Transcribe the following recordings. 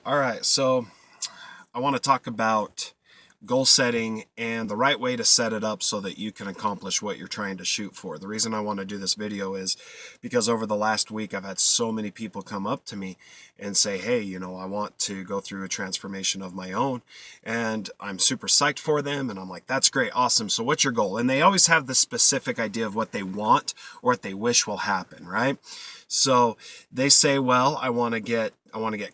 All right, so I want to talk about goal setting and the right way to set it up so that you can accomplish what you're trying to shoot for. The reason I want to do this video is because over the last week I've had so many people come up to me and say, hey, I want to go through a transformation of my own, and I'm super psyched for them, and I'm like, that's great, awesome, so what's your goal? And they always have the specific idea of what they want or what they wish will happen, right? So they say, well, I want to get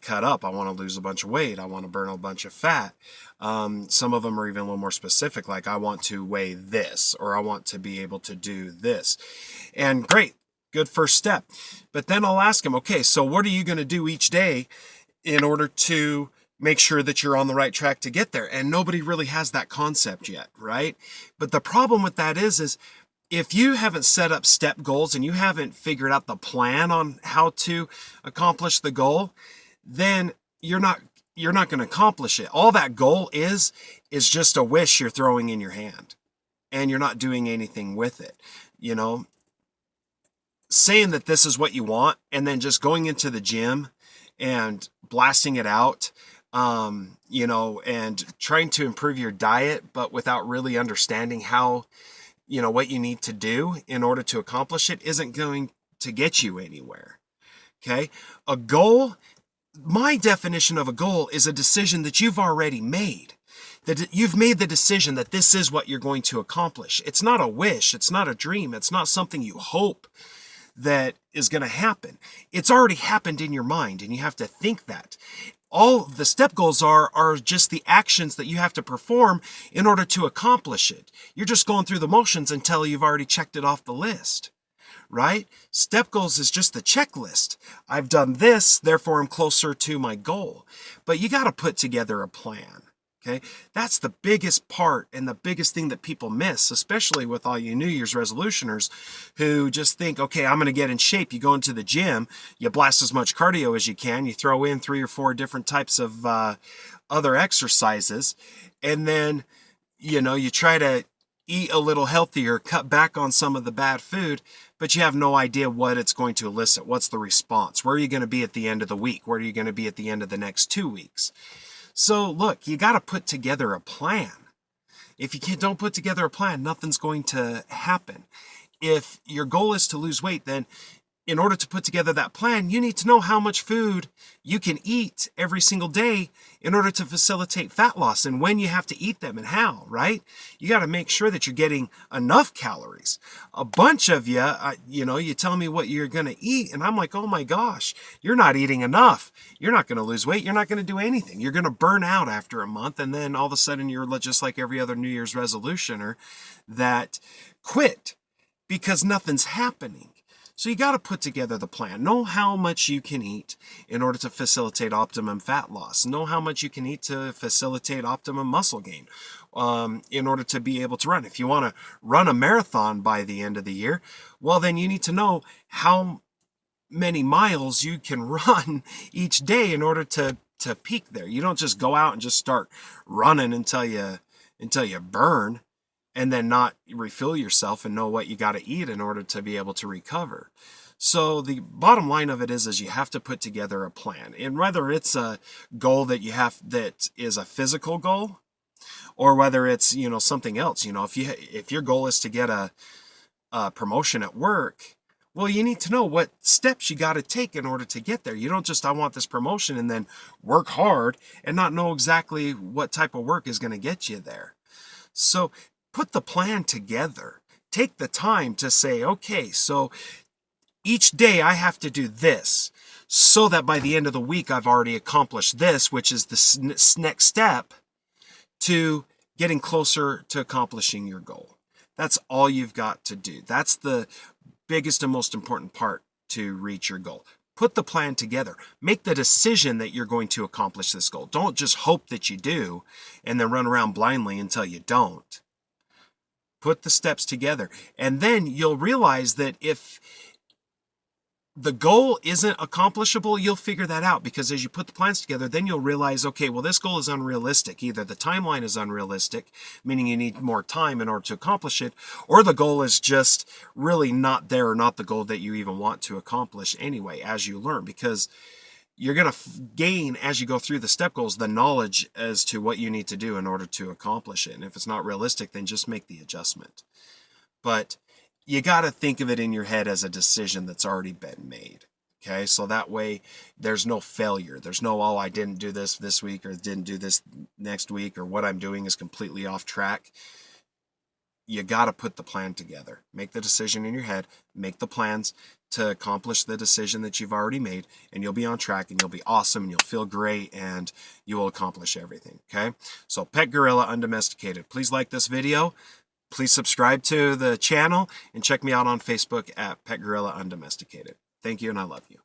cut up. I want to lose a bunch of weight. I want to burn a bunch of fat. Some of them are even a little more specific, like I want to weigh this, or I want to be able to do this. And great, good first step. But then I'll ask them, okay, so what are you going to do each day in order to make sure that you're on the right track to get there? And nobody really has that concept yet, right? But the problem with that is if you haven't set up step goals and you haven't figured out the plan on how to accomplish the goal, then you're not going to accomplish it. All that goal is just a wish you're throwing in your hand, and you're not doing anything with it. Saying that this is what you want and then just going into the gym and blasting it out, and trying to improve your diet, but without really understanding how what you need to do in order to accomplish it isn't going to get you anywhere. Okay? A goal, my definition of a goal is a decision that you've already made. That you've made the decision that this is what you're going to accomplish. It's not a wish. It's not a dream. It's not something you hope that is going to happen. It's already happened in your mind, and you have to think that. All the step goals are just the actions that you have to perform in order to accomplish it. You're just going through the motions until you've already checked it off the list, right? Step goals is just the checklist. I've done this, therefore I'm closer to my goal. But you got to put together a plan. Okay, that's the biggest part and the biggest thing that people miss, especially with all you New Year's resolutioners who just think, okay, I'm going to get in shape. You go into the gym, you blast as much cardio as you can, you throw in 3 or 4 different types of other exercises, and then, you try to eat a little healthier, cut back on some of the bad food, but you have no idea what it's going to elicit. What's the response? Where are you going to be at the end of the week? Where are you going to be at the end of the next 2 weeks? So look, you got to put together a plan. If you don't put together a plan, nothing's going to happen. If your goal is to lose weight, then in order to put together that plan, you need to know how much food you can eat every single day in order to facilitate fat loss, and when you have to eat them and how, right? You got to make sure that you're getting enough calories. A bunch of you, you tell me what you're going to eat, and I'm like, oh my gosh, you're not eating enough. You're not going to lose weight. You're not going to do anything. You're going to burn out after a month, and then all of a sudden you're just like every other New Year's resolutioner that quit because nothing's happening. So you got to put together the plan. Know how much you can eat in order to facilitate optimum fat loss. Know how much you can eat to facilitate optimum muscle gain in order to be able to run. If you want to run a marathon by the end of the year, well, then you need to know how many miles you can run each day in order to peak there. You don't just go out and just start running until you burn, and then not refill yourself and know what you got to eat in order to be able to recover. So the bottom line of it is you have to put together a plan. And whether it's a goal that that is a physical goal, or whether it's, something else, if your goal is to get a promotion at work, well, you need to know what steps you got to take in order to get there. You don't just, I want this promotion, and then work hard and not know exactly what type of work is going to get you there. So put the plan together. Take the time to say, okay, so each day I have to do this so that by the end of the week I've already accomplished this, which is the next step to getting closer to accomplishing your goal. That's all you've got to do. That's the biggest and most important part to reach your goal. Put the plan together. Make the decision that you're going to accomplish this goal. Don't just hope that you do and then run around blindly until you don't. Put the steps together, and then you'll realize that if the goal isn't accomplishable, you'll figure that out, because as you put the plans together, then you'll realize, okay, well, this goal is unrealistic. Either the timeline is unrealistic, meaning you need more time in order to accomplish it, or the goal is just really not there, or not the goal that you even want to accomplish anyway, as you learn, because you're going to gain, as you go through the step goals, the knowledge as to what you need to do in order to accomplish it. And if it's not realistic, then just make the adjustment. But you got to think of it in your head as a decision that's already been made. Okay, so that way there's no failure. There's no, oh, I didn't do this week or didn't do this next week, or what I'm doing is completely off track. You got to put the plan together. Make the decision in your head, make the plans to accomplish the decision that you've already made, and you'll be on track, and you'll be awesome, and you'll feel great, and you will accomplish everything. Okay, so PetGorilla Undomesticated. Please like this video. Please subscribe to the channel and check me out on Facebook at PetGorilla Undomesticated. Thank you, and I love you.